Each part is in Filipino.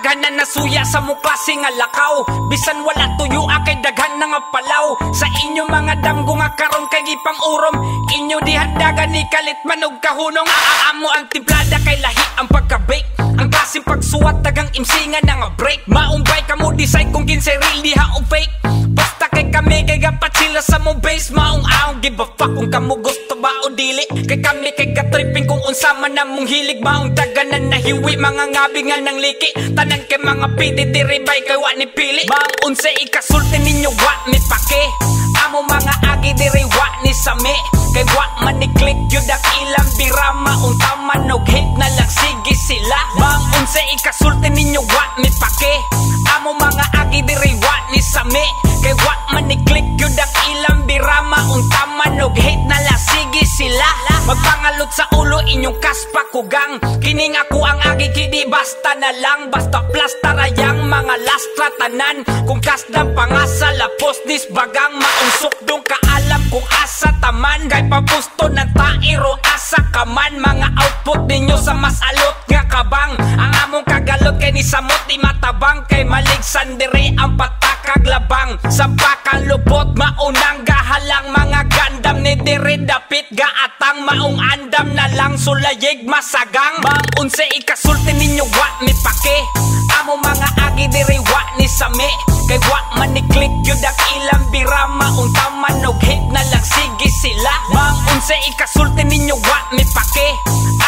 daghan na nasuya sa mong klase nga lakaw. Bisan wala tuyo kay daghan na nga palaw. Sa inyo mga damgo nga karon kay gipang urom. Inyo di handagan ni kalit manog kahunong. Aamo ang timplada kay lahi ang pagka-bake. Ang klaseng pagsuwat tagang imsingan na nga break. Maumbay ka mo decide kung kinsay real diha o fake. Basta kay kami kay gapat sila sa mong base. Maong aong give a fuck kung kamo gusto ba o dili. Kay kami kay gatripping kung unsa man na mong hilig. Maong daganan na hiwi mga ngabingan ng liki. Tanan kay mga piti diribay kay wa ni pili. Maong unsa ikasulti ninyo wa mi pake. Amo mga agi diri wa ni sami. Kay wa man ni click yun ang ilang birama. Maong taman og hate na lang sige sila. Maong unsa ikasulti ninyo wa mi pake. Amo mga agi diri wa ni sami. Kay wa man ni click yun ang ilang birama. Maong taman og hate na lang sige sila. Magpangalot sa ulo inyong kaspa kugang. Kining ako ang agi kidi basta na lang. Basta plastarayang mga lastra tanan. Kung kasdang pangasa lapos dis bagang. Maunsok dong kaalam kung asa taman. Kay papusto ng tairo asa kaman. Mga output ninyo sa mas alot nga kabang. Ang among kagalot kay ni samot di matabang. Kay malig sandere ang patakag labang. Sampakang lubot maunang gahalang. Mga gandam ni dire dapit gaatang. Maong andam na lang sulayeg masagang. Maong unsa ikasulti ninyo wa mi pake. Amo mga agi dire wa ni sami. Kay wa man ni click yun ang ilang birama. Maong taman og hate na lang sige sila. Maong unsa ikasulti ninyo wa mi pake.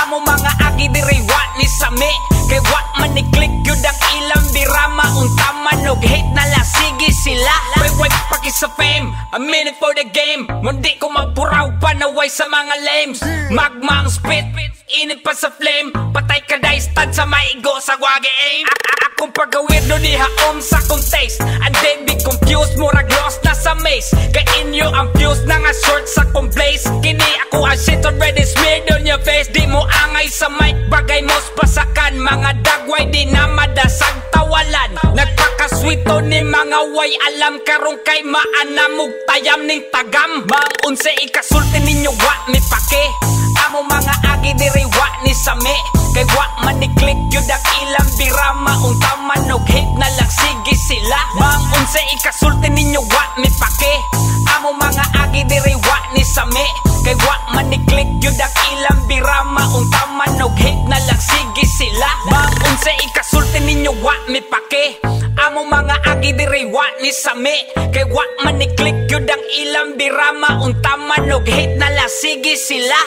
Amo mga agi dire wa ni sami. Kay wa man ni click yun ang ilang birama. Maong taman og hate na lang sige sila. Way paki sa fame, a minute for the game. Mundi ko magpuraw panaway sa mga lames. Magma ang spit, init pa sa flame. Patay ka dahil stud sa maigo sa wagi aim. Akong pagawid do diha sa kong taste. And then be confused, murag lost na sa maze. Kay inyo ang fuse na nga short sa kong place. Kini ako ang shit already smeared on your face. Di mo angay sa mic, bagay mo pasakan. Mga dagway di na madasag tawalan. Nagpakaswito ni mga way alam. Karong kay maanamog tayam ning tagam. Maong unsa ikasulti ninyo wa mi pake. Amo mga agi diri wa ni sami. Kay wa man ni click yun ang ilang birama. Maong taman og hate na lang sige sila. Maong unsa ikasulti ninyo wa mi pake. Amo mga agi diri wa ni sami. Kay wa man ni click yun ang ilang birama. Maong taman og hate na lang sige sila. Maong unsa ikasulti ninyo wa mi pake. Amo mga agi diri wa ni sami. Kay wa man ni click yun ang ilang birama. Maong taman og hate na lang sige sila.